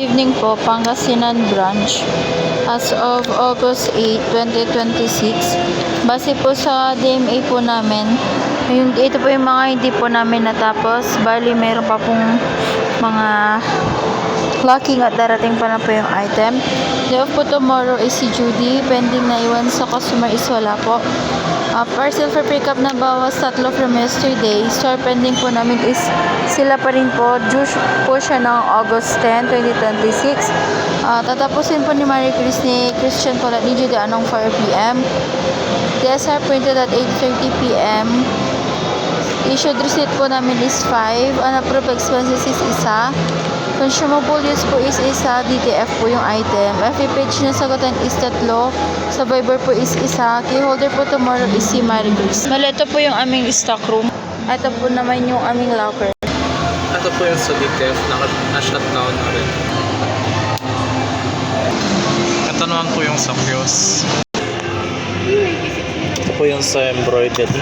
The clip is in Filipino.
Evening po, Pangasinan Branch. As of August 8, 2026, base po sa DMA po namin, ito po yung mga hindi po namin natapos. Bali, meron pa pong mga clocking at darating pa na po yung item. Day off po tomorrow is si Judy. Pending na iwan sa customer is wala po. Parcel for pickup na bawas 3 from yesterday. Store pending po namin is sila pa rin po. Due po siya ng August 10, 2026. Tatapusin po ni Marie Chris ni Christian po ni Judy anong 4 p.m. DSR printed at 8:30 p.m. Issued receipt po namin is 5. Unapproved expenses is isa. Consumable use po is isa. DTF po yung item. FE page na sagutan is 3. Sa Viber po is isa. Key holder po tomorrow is si Marie Grace. Ito po yung aming stock room. Ito po naman yung aming locker. Ito po yung sa DTF. Na-shutdown na rin. Ito naman po yung sa Kiosk. Ito po yung sa embroidery.